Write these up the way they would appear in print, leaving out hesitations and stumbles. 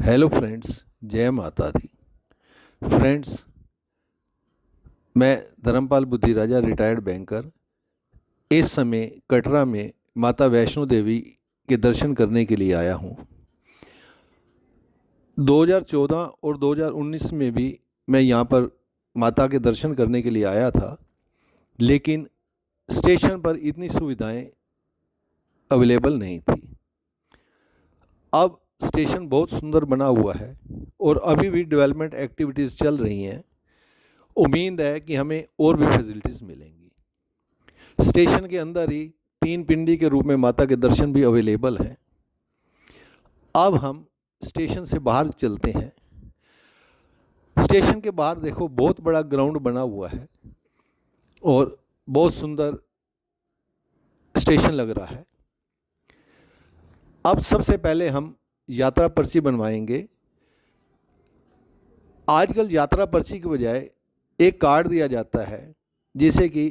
Hello friends, जय माता दी। Friends, मैं धर्मपाल बुद्धिराजा रिटायर्ड बैंकर इस समय कटरा में माता वैष्णो देवी के दर्शन करने के लिए आया हूँ। 2014 और 2019 में भी मैं यहाँ पर माता के दर्शन करने के लिए आया था, लेकिन स्टेशन पर इतनी सुविधाएं अवेलेबल नहीं थी। अब स्टेशन बहुत सुंदर बना हुआ है और अभी भी डेवलपमेंट एक्टिविटीज़ चल रही हैं। उम्मीद है कि हमें और भी फैसिलिटीज़ मिलेंगी। स्टेशन के अंदर ही 3 पिंडी के रूप में माता के दर्शन भी अवेलेबल हैं। अब हम स्टेशन से बाहर चलते हैं। स्टेशन के बाहर देखो, बहुत बड़ा ग्राउंड बना हुआ है और बहुत सुंदर स्टेशन लग रहा है। अब सबसे पहले हम यात्रा पर्ची बनवाएंगे। आजकल यात्रा पर्ची के बजाय एक कार्ड दिया जाता है जिसे कि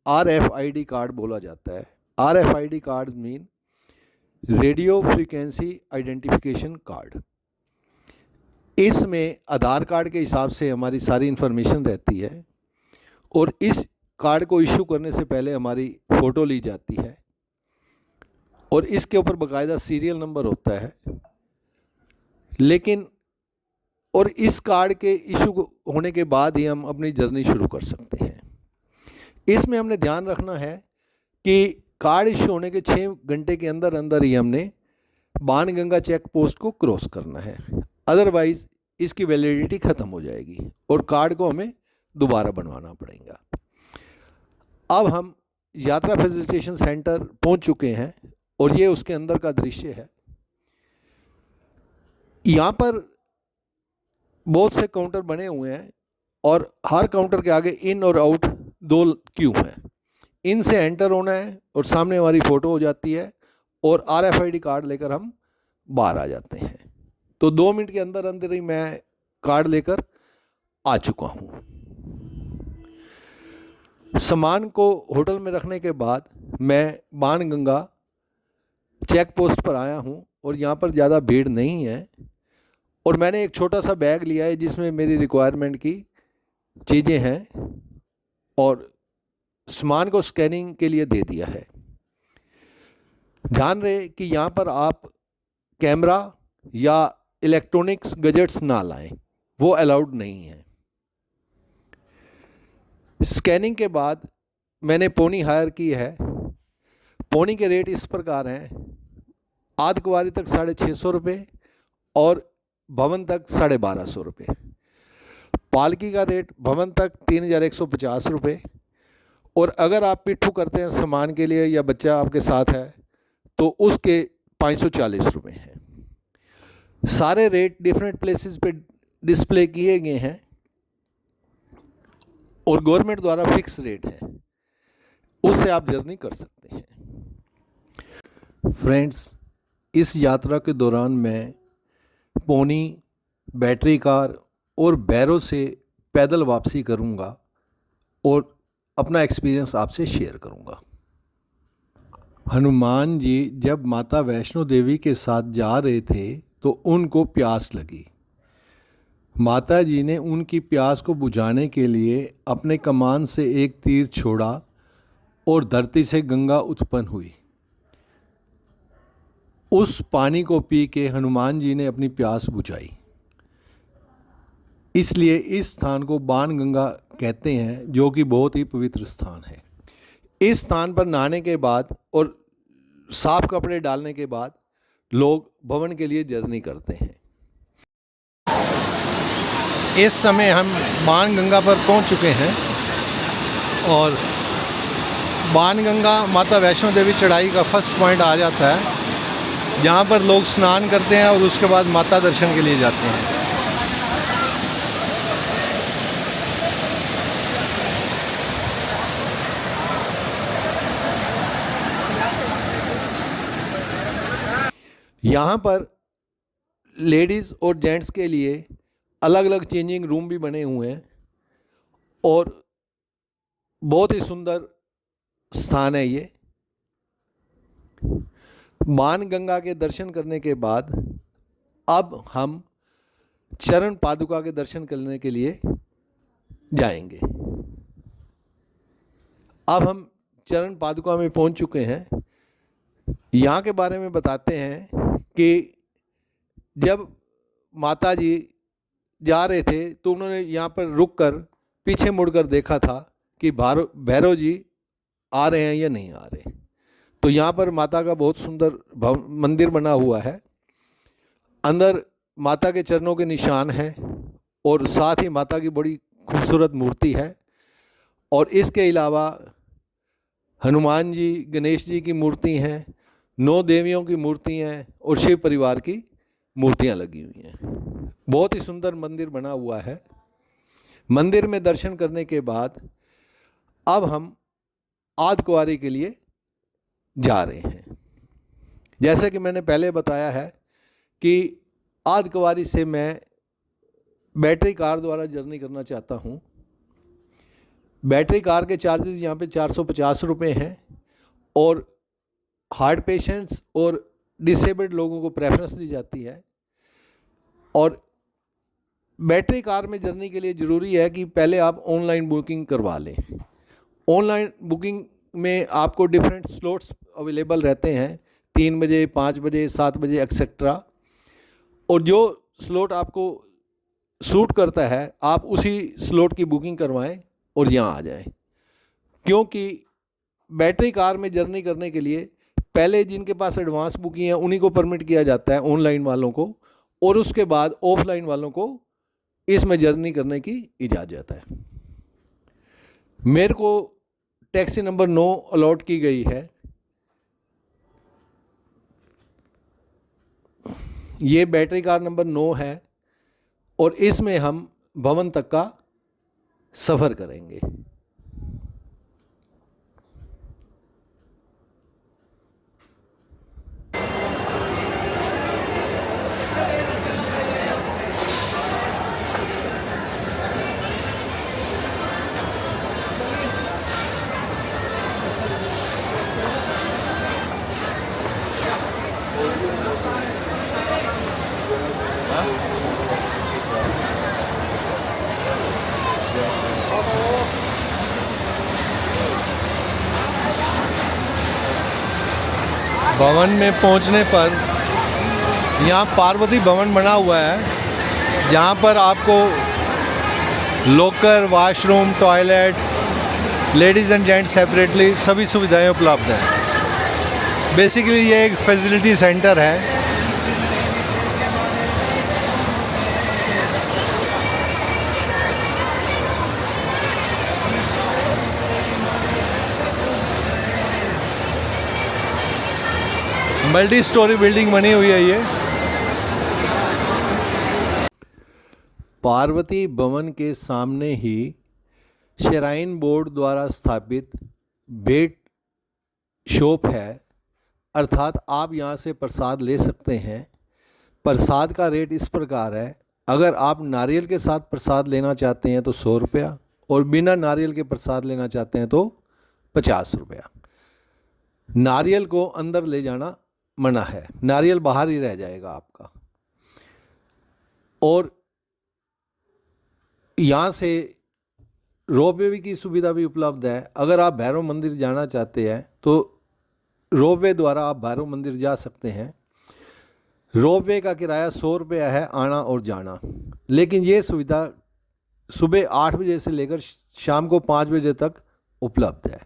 RFID कार्ड बोला जाता है। RFID card mean radio frequency identification card. इसमें आधार कार्ड के हिसाब से हमारी सारी इन्फॉर्मेशन रहती है और इस कार्ड को इशू करने से पहले हमारी फ़ोटो ली जाती है और इसके ऊपर बाकायदा सीरियल नंबर होता है। लेकिन और इस कार्ड के इशू होने के बाद ही हम अपनी जर्नी शुरू कर सकते हैं। इसमें हमने ध्यान रखना है कि कार्ड इशू होने के 6 घंटे के अंदर अंदर ही हमने बाणगंगा चेक पोस्ट को क्रॉस करना है, अदरवाइज़ इसकी वैलिडिटी ख़त्म हो जाएगी और कार्ड को हमें दोबारा बनवाना पड़ेगा। अब हम यात्रा फैसिलिटेशन सेंटर पहुंच चुके हैं और ये उसके अंदर का दृश्य है। यहाँ पर बहुत से काउंटर बने हुए हैं और हर काउंटर के आगे इन और आउट 2 क्यू हैं। इन से एंटर होना है और सामने हमारी फ़ोटो हो जाती है और RFID कार्ड लेकर हम बाहर आ जाते हैं। तो 2 मिनट के अंदर अंदर ही मैं कार्ड लेकर आ चुका हूँ। सामान को होटल में रखने के बाद मैं बाणगंगा चेक पोस्ट पर आया हूँ और यहाँ पर ज़्यादा भीड़ नहीं है और मैंने एक छोटा सा बैग लिया है जिसमें मेरी रिक्वायरमेंट की चीज़ें हैं और सामान को स्कैनिंग के लिए दे दिया है। ध्यान रहे कि यहाँ पर आप कैमरा या इलेक्ट्रॉनिक्स गैजेट्स ना लाएं, वो अलाउड नहीं है। स्कैनिंग के बाद मैंने पोनी हायर की है। पोनी के रेट इस प्रकार हैं: आध कुंवारी तक 650 रुपये और भवन तक 1250 रुपये। पालकी का रेट भवन तक 3150 रुपये और अगर आप पिट्ठू करते हैं सामान के लिए या बच्चा आपके साथ है तो उसके 540 रुपये हैं। सारे रेट डिफरेंट प्लेसेस पे डिस्प्ले किए गए हैं और गवर्नमेंट द्वारा फिक्स रेट है, उससे आप जर्नी कर सकते हैं। फ्रेंड्स, इस यात्रा के दौरान मैं पोनी, बैटरी कार और बैरो से पैदल वापसी करूंगा और अपना एक्सपीरियंस आपसे शेयर करूंगा। हनुमान जी जब माता वैष्णो देवी के साथ जा रहे थे तो उनको प्यास लगी। माता जी ने उनकी प्यास को बुझाने के लिए अपने कमान से एक तीर छोड़ा और धरती से गंगा उत्पन्न हुई। उस पानी को पी के हनुमान जी ने अपनी प्यास बुझाई। इसलिए इस स्थान को बाणगंगा कहते हैं, जो कि बहुत ही पवित्र स्थान है। इस स्थान पर नहाने के बाद और साफ कपड़े डालने के बाद लोग भवन के लिए जर्नी करते हैं। इस समय हम बाणगंगा पर पहुंच चुके हैं और बाणगंगा माता वैष्णो देवी चढ़ाई का फर्स्ट पॉइंट आ जाता है, जहाँ पर लोग स्नान करते हैं और उसके बाद माता दर्शन के लिए जाते हैं। यहाँ पर लेडीज़ और जेंट्स के लिए अलग अलग चेंजिंग रूम भी बने हुए हैं और बहुत ही सुंदर स्थान है ये। बाणगंगा के दर्शन करने के बाद अब हम चरण पादुका के दर्शन करने के लिए जाएंगे। अब हम चरण पादुका में पहुंच चुके हैं। यहाँ के बारे में बताते हैं कि जब माता जी जा रहे थे तो उन्होंने यहाँ पर रुककर पीछे मुड़कर देखा था कि भैरव जी आ रहे हैं या नहीं आ रहे। तो यहाँ पर माता का बहुत सुंदर मंदिर बना हुआ है। अंदर माता के चरणों के निशान हैं और साथ ही माता की बड़ी खूबसूरत मूर्ति है। और इसके अलावा हनुमान जी, गणेश जी की मूर्ति हैं, 9 देवियों की मूर्ति हैं और शिव परिवार की मूर्तियां लगी हुई हैं। बहुत ही सुंदर मंदिर बना हुआ है। मंदिर में दर्शन करने के बाद अब हम आद्य के लिए जा रहे हैं। जैसे कि मैंने पहले बताया है कि आद्य से मैं बैटरी कार द्वारा जर्नी करना चाहता हूँ। बैटरी कार के चार्जेस यहाँ पे 450 रुपये हैं और हार्ट पेशेंट्स और डिसेबल्ड लोगों को प्रेफरेंस दी जाती है। और बैटरी कार में जर्नी के लिए ज़रूरी है कि पहले आप ऑनलाइन बुकिंग करवा लें। ऑनलाइन बुकिंग में आपको डिफरेंट स्लॉट्स अवेलेबल रहते हैं, 3 बजे, 5 बजे, 7 बजे एक्सेट्रा। और जो स्लॉट आपको सूट करता है आप उसी स्लॉट की बुकिंग करवाएं और यहाँ आ जाएं। क्योंकि बैटरी कार में जर्नी करने के लिए पहले जिनके पास एडवांस बुकिंग है उन्हीं को परमिट किया जाता है, ऑनलाइन वालों को, और उसके बाद ऑफलाइन वालों को इसमें जर्नी करने की इजाज़त है। मेरे को टैक्सी नंबर 9 अलॉट की गई है। ये बैटरी कार नंबर 9 है और इसमें हम भवन तक का सफ़र करेंगे। भवन में पहुंचने पर यहाँ पार्वती भवन बना हुआ है, जहाँ पर आपको locker, washroom, toilet, ladies and gents separately सभी सुविधाएं उपलब्ध हैं। बेसिकली ये एक फैसिलिटी सेंटर है। मल्टी स्टोरी बिल्डिंग बनी हुई है ये। पार्वती भवन के सामने ही श्राइन बोर्ड द्वारा स्थापित बेट शॉप है, अर्थात आप यहाँ से प्रसाद ले सकते हैं। प्रसाद का रेट इस प्रकार है, अगर आप नारियल के साथ प्रसाद लेना चाहते हैं तो 100 रुपया और बिना नारियल के प्रसाद लेना चाहते हैं तो 50 रुपया। नारियल को अंदर ले जाना मना है, नारियल बाहर ही रह जाएगा आपका। और यहाँ से रोपवे की सुविधा भी उपलब्ध है। अगर आप भैरव मंदिर जाना चाहते हैं तो रोपवे द्वारा आप भैरव मंदिर जा सकते हैं। रोपवे का किराया 100 रुपया है आना और जाना, लेकिन ये सुविधा सुबह 8 बजे से लेकर शाम को 5 बजे तक उपलब्ध है।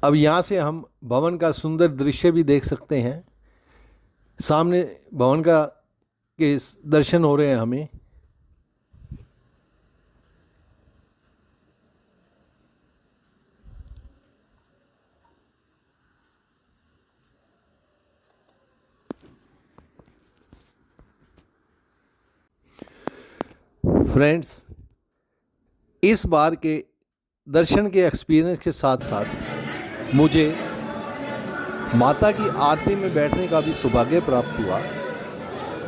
अब यहाँ से हम भवन का सुंदर दृश्य भी देख सकते हैं। सामने भवन का के दर्शन हो रहे हैं हमें। फ्रेंड्स, इस बार के दर्शन के एक्सपीरियंस के साथ साथ मुझे माता की आरती में बैठने का भी सौभाग्य प्राप्त हुआ,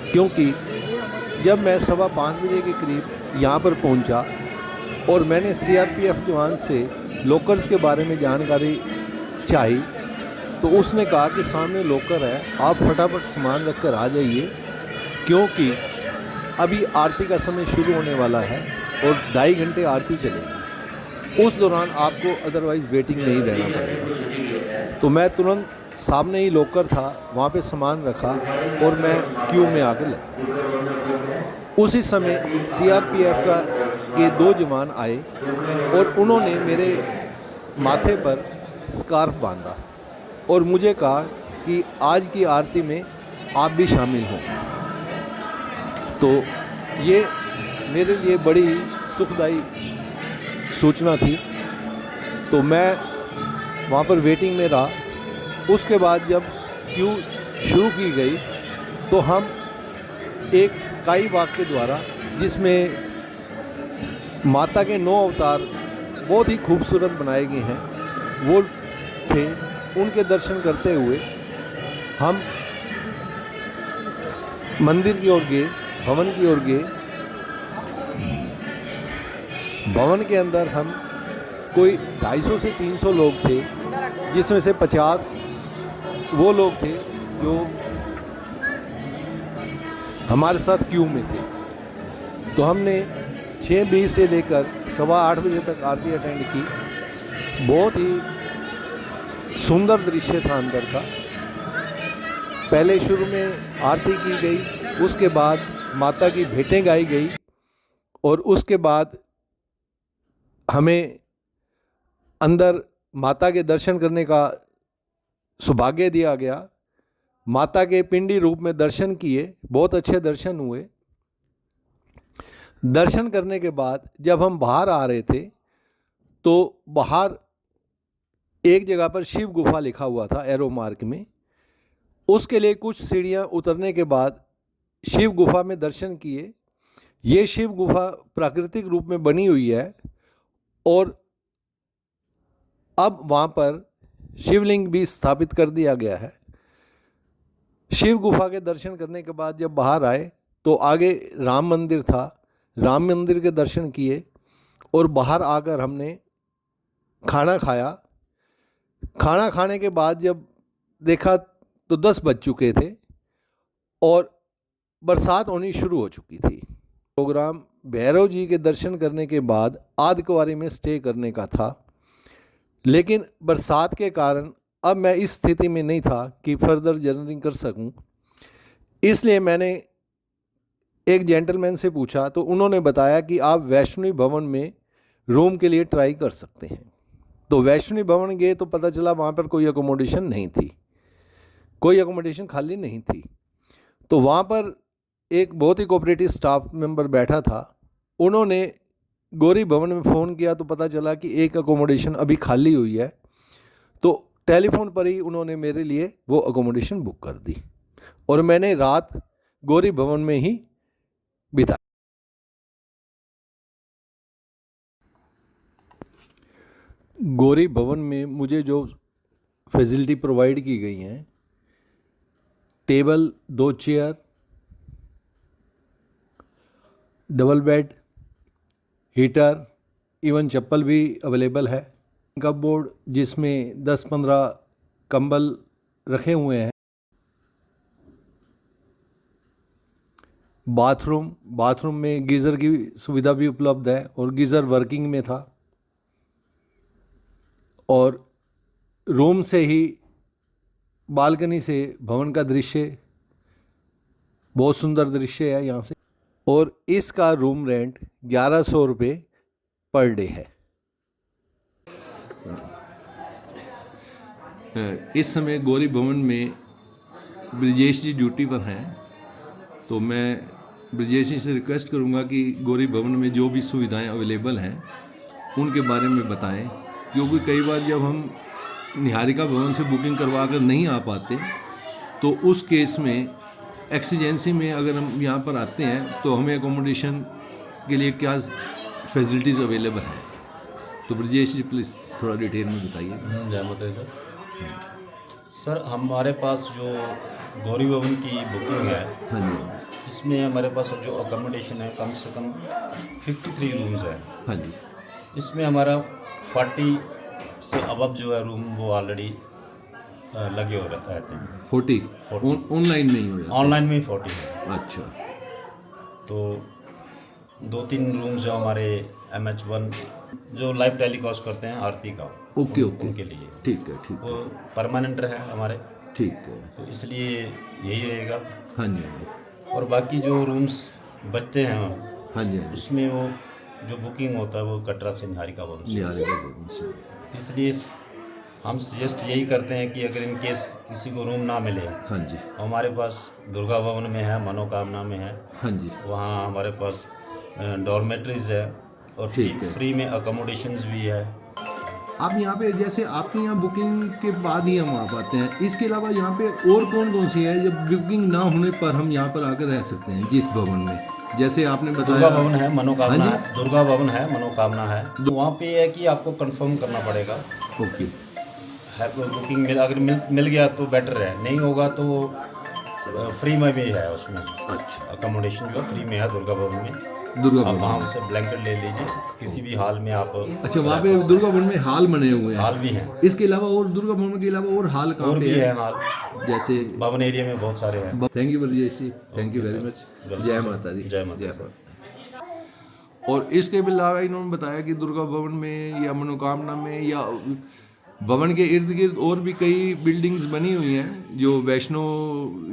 क्योंकि जब मैं 5:15 बजे के करीब यहाँ पर पहुँचा और मैंने CRPF जवान से लॉकर्स के बारे में जानकारी चाही तो उसने कहा कि सामने लॉकर है, आप फटाफट सामान रख कर आ जाइए, क्योंकि अभी आरती का समय शुरू होने वाला है और 2.5 घंटे आरती चलेगी। उस दौरान आपको अदरवाइज़ वेटिंग में ही रहना पड़ेगा। तो मैं तुरंत, सामने ही लॉकर था, वहाँ पे सामान रखा और मैं क्यू में आके लगा। उसी समय सीआरपीएफ के 2 जवान आए और उन्होंने मेरे माथे पर स्कार्फ बांधा और मुझे कहा कि आज की आरती में आप भी शामिल हों। तो ये मेरे लिए बड़ी सुखदायी सूचना थी। तो मैं वहाँ पर वेटिंग में रहा। उसके बाद जब क्यू शुरू की गई तो हम एक स्काई वॉक के द्वारा, जिसमें माता के 9 अवतार बहुत ही खूबसूरत बनाए गए हैं वो थे, उनके दर्शन करते हुए हम मंदिर की ओर गए, भवन की ओर गए। भवन के अंदर हम कोई 250 से 300 लोग थे, जिसमें से 50 वो लोग थे जो हमारे साथ क्यू में थे। तो हमने 6:20 से लेकर 8:15 बजे तक आरती अटेंड की। बहुत ही सुंदर दृश्य था अंदर का। पहले शुरू में आरती की गई, उसके बाद माता की भेंटें गाई गई और उसके बाद हमें अंदर माता के दर्शन करने का सौभाग्य दिया गया। माता के पिंडी रूप में दर्शन किए, बहुत अच्छे दर्शन हुए। दर्शन करने के बाद जब हम बाहर आ रहे थे तो बाहर एक जगह पर शिव गुफा लिखा हुआ था एरो मार्क में। उसके लिए कुछ सीढ़ियाँ उतरने के बाद शिव गुफा में दर्शन किए। ये शिव गुफा प्राकृतिक रूप में बनी हुई है और अब वहाँ पर शिवलिंग भी स्थापित कर दिया गया है। शिव गुफा के दर्शन करने के बाद जब बाहर आए तो आगे राम मंदिर था। राम मंदिर के दर्शन किए और बाहर आकर हमने खाना खाया। खाना खाने के बाद जब देखा तो 10 बज चुके थे और बरसात होनी शुरू हो चुकी थी। प्रोग्राम भैरव जी के दर्शन करने के बाद आदिकुंवारी में स्टे करने का था, लेकिन बरसात के कारण अब मैं इस स्थिति में नहीं था कि फर्दर जर्नी कर सकूं। इसलिए मैंने एक जेंटलमैन से पूछा तो उन्होंने बताया कि आप वैष्णवी भवन में रूम के लिए ट्राई कर सकते हैं। तो वैष्णवी भवन गए तो पता चला वहाँ पर कोई अकोमोडेशन नहीं थी, कोई अकोमोडेशन खाली नहीं थी। तो वहाँ पर एक बहुत ही कोऑपरेटिव स्टाफ मेंबर बैठा था। उन्होंने गौरी भवन में फ़ोन किया तो पता चला कि एक अकोमोडेशन अभी खाली हुई है। तो टेलीफोन पर ही उन्होंने मेरे लिए वो अकोमोडेशन बुक कर दी और मैंने रात गौरी भवन में ही बिताई। गौरी भवन में मुझे जो फैसिलिटी प्रोवाइड की गई हैं, table, 2 chair, double bed, heater, even चप्पल भी अवेलेबल है। कपबोर्ड जिसमें 10-15 कंबल रखे हुए हैं। बाथरूम में गीज़र की सुविधा भी उपलब्ध है और गीज़र वर्किंग में था। और रूम से ही बालकनी से भवन का दृश्य, बहुत सुंदर दृश्य है यहाँ से। और इसका रूम रेंट 1100 रुपये पर डे है। इस समय गौरी भवन में ब्रजेश जी ड्यूटी पर हैं, तो मैं ब्रजेश जी से रिक्वेस्ट करूंगा कि गौरी भवन में जो भी सुविधाएं अवेलेबल हैं उनके बारे में बताएं, क्योंकि कई बार जब हम निहारिका भवन से बुकिंग करवा कर नहीं आ पाते तो उस केस में एक्सीजेंसी में अगर हम यहाँ पर आते हैं तो हमें अकोमोडेशन के लिए क्या फैसिलिटीज़ अवेलेबल हैं। तो ब्रजेश जी प्लीज़ थोड़ा डिटेल में बताइए। जय माता सर। सर हमारे पास जो गौरी भवन की बुकिंग है, हाँ जी, इसमें हमारे पास जो अकोमोडेशन है कम से कम 53 रूम्स है। हाँ जी, इसमें हमारा 40 से अबव जो है रूम वो ऑलरेडी लगे हो रहते हैं। 40 ऑनलाइन नहीं हो जाता? ऑनलाइन में 40 है। अच्छा। तो 2-3 रूम्स जो हमारे MH1 जो लाइव टेलीकास्ट करते हैं आरती का, ओके ओके, उनके लिए ठीक है ठीक वो है परमानेंट है हमारे, ठीक है। तो इसलिए यही रहेगा। हाँ जी हाँ जी और बाकी जो रूम्स बचते हैं हाँ जी हाँ जी। उसमें वो जो बुकिंग होता है वो कटरा से निहारिका भवन से। निहारे का भवन से। इसलिए हम सजेस्ट यही करते हैं कि अगर इन केस किसी को रूम ना मिले, हाँ जी हमारे पास दुर्गा भवन में है, मनोकामना में है, हाँ जी। वहाँ हमारे पास डॉर्मेट्रीज है और ठीक है। फ्री में अकोमोडेशंस भी है। आप यहाँ पे जैसे आपके यहाँ बुकिंग के बाद ही हम आ पाते हैं, इसके अलावा यहाँ पे और कौन कौन सी है जब बुकिंग ना होने पर हम यहाँ पर आकर रह सकते हैं जिस भवन में, जैसे आपने दुर्गा बताया? भवन है, मनोकामना हाँ है, दुर्गा भवन है, मनोकामना है। तो वहाँ पे है कि आपको कंफर्म करना पड़ेगा ओके है, बुकिंग अगर मिल गया तो बेटर है, नहीं होगा तो फ्री में भी है उसमें। अच्छा, अकोमोडेशन जो है फ्री में है दुर्गा भवन में। दुर्गा आप भवन वहाँ में। से ब्लैंकेट ले लीजिए, किसी भी हाल में आप। अच्छा, वहाँ पे दुर्गा भवन में हाल बने हुए हैं? हाल भी हैं। इसके अलावा और दुर्गा भवन के अलावा और हाल कहाँ और पे भी है? है हाल, जैसे भवन एरिया में बहुत सारे हैं। Thank you Brajesh ji, thank you very much. जय माता दी। जय माता दी। और इसके अलावा इन्होंने बताया कि दुर्गा भवन में या मनोकामना में या भवन के इर्द गिर्द और भी कई बिल्डिंग्स बनी हुई हैं जो वैष्णो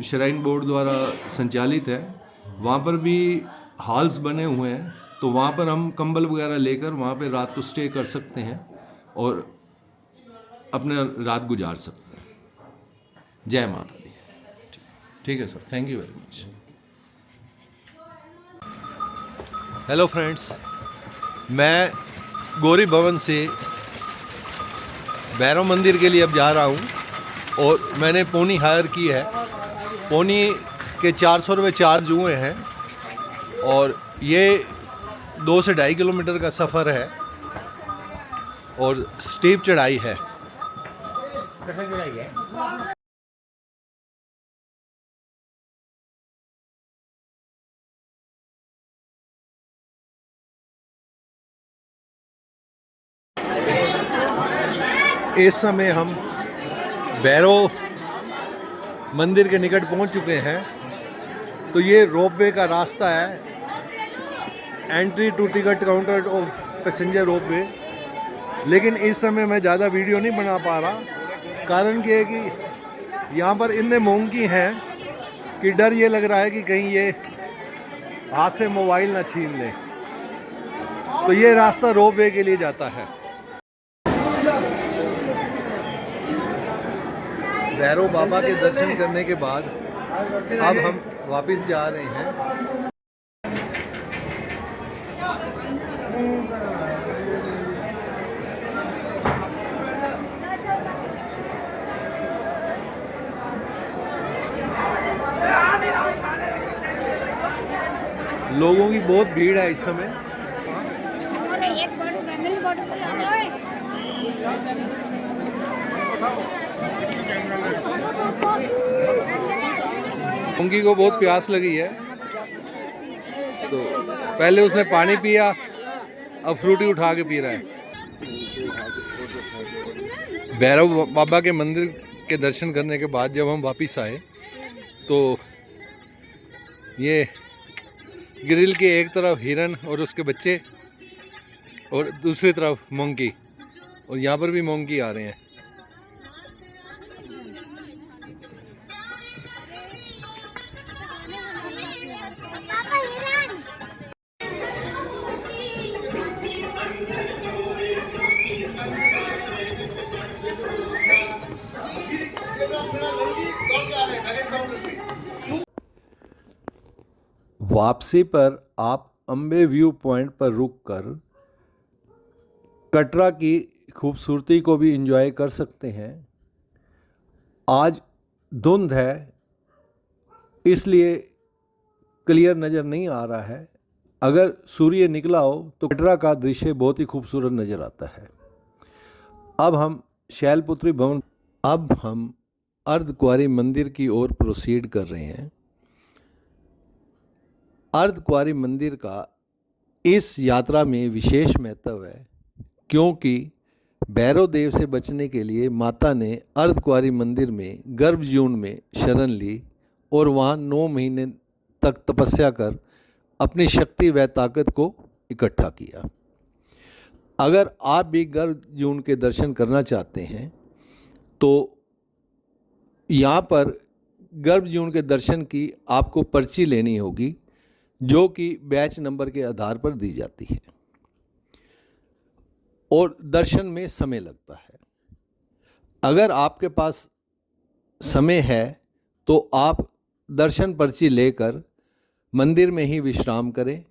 श्राइन बोर्ड द्वारा संचालित है, वहाँ पर भी हॉल्स बने हुए हैं, तो वहाँ पर हम कंबल वगैरह लेकर वहाँ पे रात को स्टे कर सकते हैं और अपना रात गुजार सकते हैं। जय माता दी। ठीक है sir, thank you very much. Hello friends, मैं गौरी भवन से भैरव मंदिर के लिए अब जा रहा हूँ और मैंने पोनी हायर की है। पोनी के 400 रुपये चार्ज हुए हैं और ये 2 से 2.5 किलोमीटर का सफ़र है और स्टीप चढ़ाई है। इस समय हम भैरव मंदिर के निकट पहुंच चुके हैं। तो ये रोपवे का रास्ता है, entry to ticket counter of passenger ropeway. लेकिन इस समय मैं ज़्यादा वीडियो नहीं बना पा रहा, कारण ये है कि यहाँ पर इतने मोंकी हैं कि डर ये लग रहा है कि कहीं ये हाथ से मोबाइल ना छीन लें। तो ये रास्ता रोपवे के लिए जाता है। भैरव बाबा के दर्शन करने के बाद अब हम वापस जा रहे हैं। लोगों की बहुत भीड़ है इस समय। मुंगी को बहुत प्यास लगी है, तो पहले उसने पानी पिया, अब फ्रूटी उठा के पी रहा है। भैरव बाबा के मंदिर के दर्शन करने के बाद जब हम वापस आए तो ये ग्रिल के एक तरफ हिरन और उसके बच्चे और दूसरी तरफ मोंकी, और यहाँ पर भी मोंकी आ रहे हैं। वापसी पर आप अम्बे व्यू पॉइंट पर रुककर कटरा की खूबसूरती को भी एंजॉय कर सकते हैं। आज धुंध है इसलिए क्लियर नज़र नहीं आ रहा है। अगर सूर्य निकला हो तो कटरा का दृश्य बहुत ही खूबसूरत नज़र आता है। अब हम शैलपुत्री भवन, अब हम अर्धकुंवारी मंदिर की ओर प्रोसीड कर रहे हैं। अर्धकुंवारी मंदिर का इस यात्रा में विशेष महत्व है क्योंकि भैरव देव से बचने के लिए माता ने अर्धकुंवारी मंदिर में गर्भजून में शरण ली और वहाँ 9 महीने तक तपस्या कर अपनी शक्ति व ताकत को इकट्ठा किया। अगर आप भी गर्भजून के दर्शन करना चाहते हैं तो यहाँ पर गर्भजून के दर्शन की आपको पर्ची लेनी होगी, जो कि बैच नंबर के आधार पर दी जाती है और दर्शन में समय लगता है। अगर आपके पास समय है तो आप दर्शन पर्ची लेकर मंदिर में ही विश्राम करें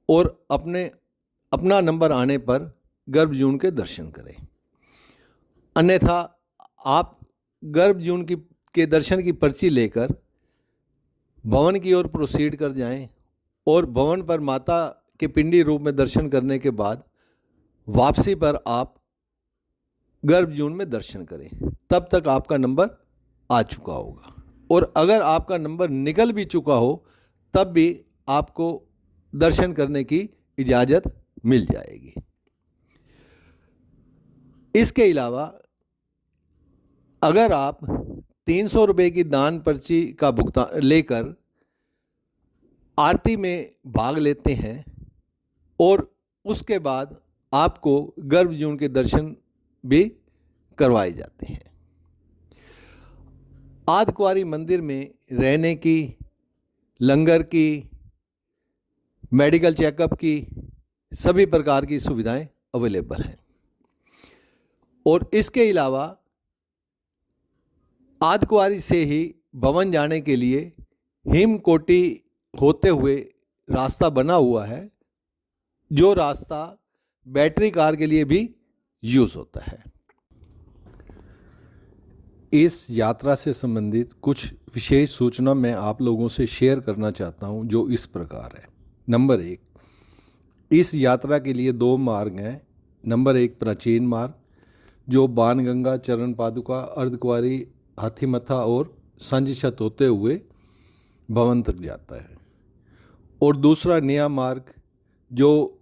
और अपना नंबर आने पर गर्भजून के दर्शन करें। अन्यथा आप गर्भजून के दर्शन की पर्ची लेकर भवन की ओर प्रोसीड कर जाएं और भवन पर माता के पिंडी रूप में दर्शन करने के बाद वापसी पर आप गर्भजून में दर्शन करें। तब तक आपका नंबर आ चुका होगा, और अगर आपका नंबर निकल भी चुका हो तब भी आपको दर्शन करने की इजाज़त मिल जाएगी। इसके अलावा अगर आप 300 रुपये की दान पर्ची का भुगतान लेकर आरती में भाग लेते हैं और उसके बाद आपको गर्भजून के दर्शन भी करवाए जाते हैं। अर्धकुंवारी मंदिर में रहने की, लंगर की, मेडिकल चेकअप की सभी प्रकार की सुविधाएं अवेलेबल हैं। और इसके अलावा अर्धकुंवारी से ही भवन जाने के लिए हिमकोटी होते हुए रास्ता बना हुआ है, जो रास्ता बैटरी कार के लिए भी यूज़ होता है। इस यात्रा से संबंधित कुछ विशेष सूचना मैं आप लोगों से शेयर करना चाहता हूं, जो इस प्रकार है। नंबर 1, इस यात्रा के लिए 2 मार्ग हैं। नंबर 1 प्राचीन मार्ग, जो बाणगंगा, चरण पादुका, अर्धकुंवारी, हाथीमथा और सांझीछत होते हुए भवन तक जाता है। और दूसरा नया मार्ग, जो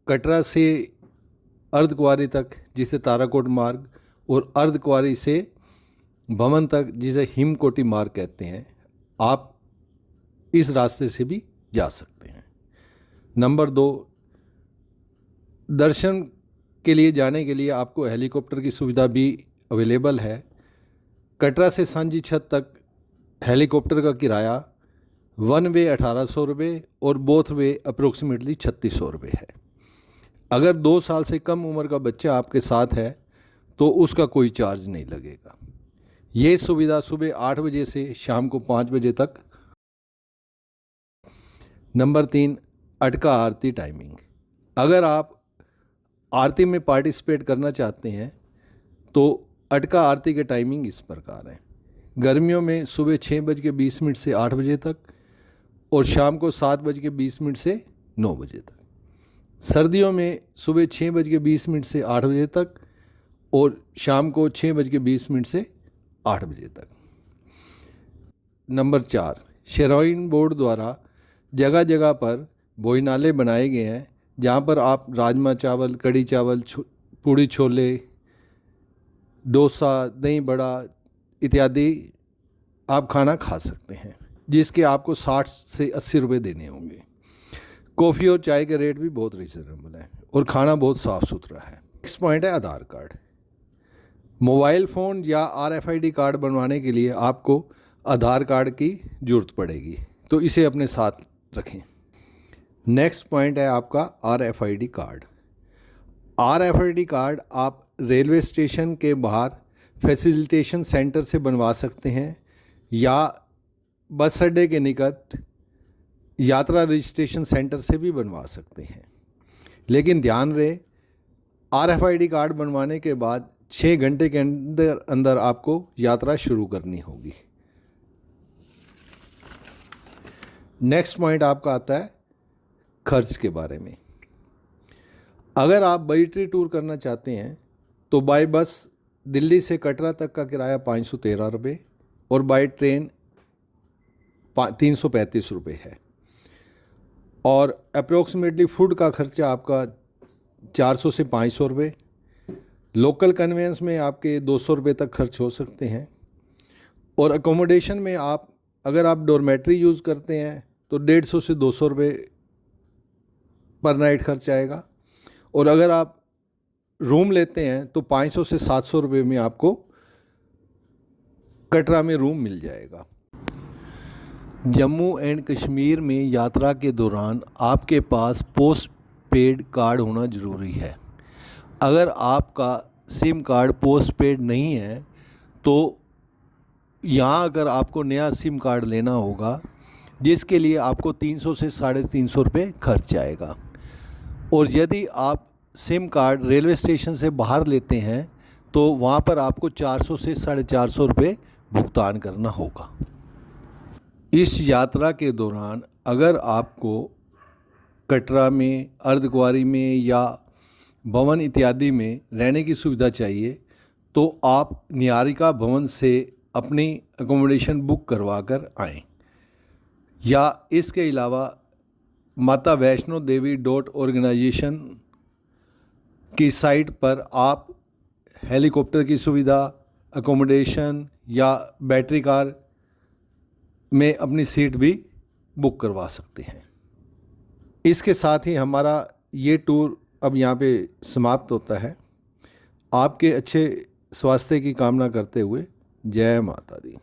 कटरा से अर्धकुंवारी तक, जिसे ताराकोट मार्ग, और अर्धकुंवारी से भवन तक, जिसे हिमकोटी मार्ग कहते हैं, आप इस रास्ते से भी जा सकते हैं। नंबर 2, दर्शन के लिए जाने के लिए आपको हेलीकॉप्टर की सुविधा भी अवेलेबल है। कटरा से सांझीछत तक हेलीकॉप्टर का किराया 1 वे 1800 रुपये और बोथ वे अप्रोक्सीमेटली 3600 रुपये है। अगर 2 साल से कम उम्र का बच्चा आपके साथ है तो उसका कोई चार्ज नहीं लगेगा। ये सुविधा सुबह 8 बजे से शाम को 5 बजे तक। नंबर 3, अटका आरती टाइमिंग। अगर आप आरती में पार्टिसिपेट करना चाहते हैं तो अटका आरती के टाइमिंग इस प्रकार है। गर्मियों में सुबह 6:20 से 8 बजे तक और शाम को 7:20 से 9 बजे तक। सर्दियों में सुबह 6:20 से 8 बजे तक और शाम को 6:20 से 8 बजे तक। नंबर 4, श्राइन बोर्ड द्वारा जगह जगह पर भोजनालय बनाए गए हैं, जहाँ पर आप राजमा चावल, कढ़ी चावल, पूड़ी छोले, डोसा, दही बड़ा इत्यादि आप खाना खा सकते हैं, जिसके आपको 60 से 80 रुपये देने होंगे। कॉफ़ी और चाय के रेट भी बहुत रिजनेबल हैं और खाना बहुत साफ़ सुथरा है। नेक्स्ट पॉइंट है आधार कार्ड। मोबाइल फ़ोन या RFID कार्ड बनवाने के लिए आपको आधार कार्ड की ज़रूरत पड़ेगी, तो इसे अपने साथ रखें। नेक्स्ट पॉइंट है आपका RFID कार्ड। RFID कार्ड आप रेलवे स्टेशन के बाहर फैसिलिटेशन सेंटर से बनवा सकते हैं या बस अड्डे के निकट यात्रा रजिस्ट्रेशन सेंटर से भी बनवा सकते हैं। लेकिन ध्यान रहे, RFID कार्ड बनवाने के बाद 6 घंटे के अंदर अंदर आपको यात्रा शुरू करनी होगी। नेक्स्ट पॉइंट आपका आता है खर्च के बारे में। अगर आप बाई ट्रेन टूर करना चाहते हैं तो बाय बस दिल्ली से कटरा तक का किराया 513 रुपये और बाय ट्रेन 335 रुपये है। और अप्रोक्सीमेटली फूड का खर्चा आपका 400 से 500 रुपये। लोकल कन्वेंस में आपके 200 रुपये तक खर्च हो सकते हैं। और अकोमोडेशन में अगर आप डॉर्मेट्री यूज़ करते हैं तो 150 से 200 रुपये पर नाइट खर्च आएगा। और अगर आप रूम लेते हैं तो 500 से 700 रुपये में आपको कटरा में रूम मिल जाएगा। जम्मू एंड कश्मीर में यात्रा के दौरान आपके पास पोस्ट पेड कार्ड होना ज़रूरी है। अगर आपका सिम कार्ड पोस्ट पेड नहीं है तो यहाँ अगर आपको नया सिम कार्ड लेना होगा, जिसके लिए आपको 300 से 350 रुपये खर्च आएगा। और यदि आप सिम कार्ड रेलवे स्टेशन से बाहर लेते हैं तो वहाँ पर आपको 400 से 450 रुपये भुगतान करना होगा। इस यात्रा के दौरान अगर आपको कटरा में, अर्धकुंवारी में या भवन इत्यादि में रहने की सुविधा चाहिए तो आप निहारिका भवन से अपनी अकोमोडेशन बुक करवा कर आएँ। या इसके अलावा माता वैष्णो देवी .ऑर्गेनाइजेशन की साइट पर आप हेलीकॉप्टर की सुविधा, अकोमोडेशन या बैटरी कार में अपनी सीट भी बुक करवा सकते हैं। इसके साथ ही हमारा ये टूर अब यहाँ पे समाप्त होता है। आपके अच्छे स्वास्थ्य की कामना करते हुए जय माता दी।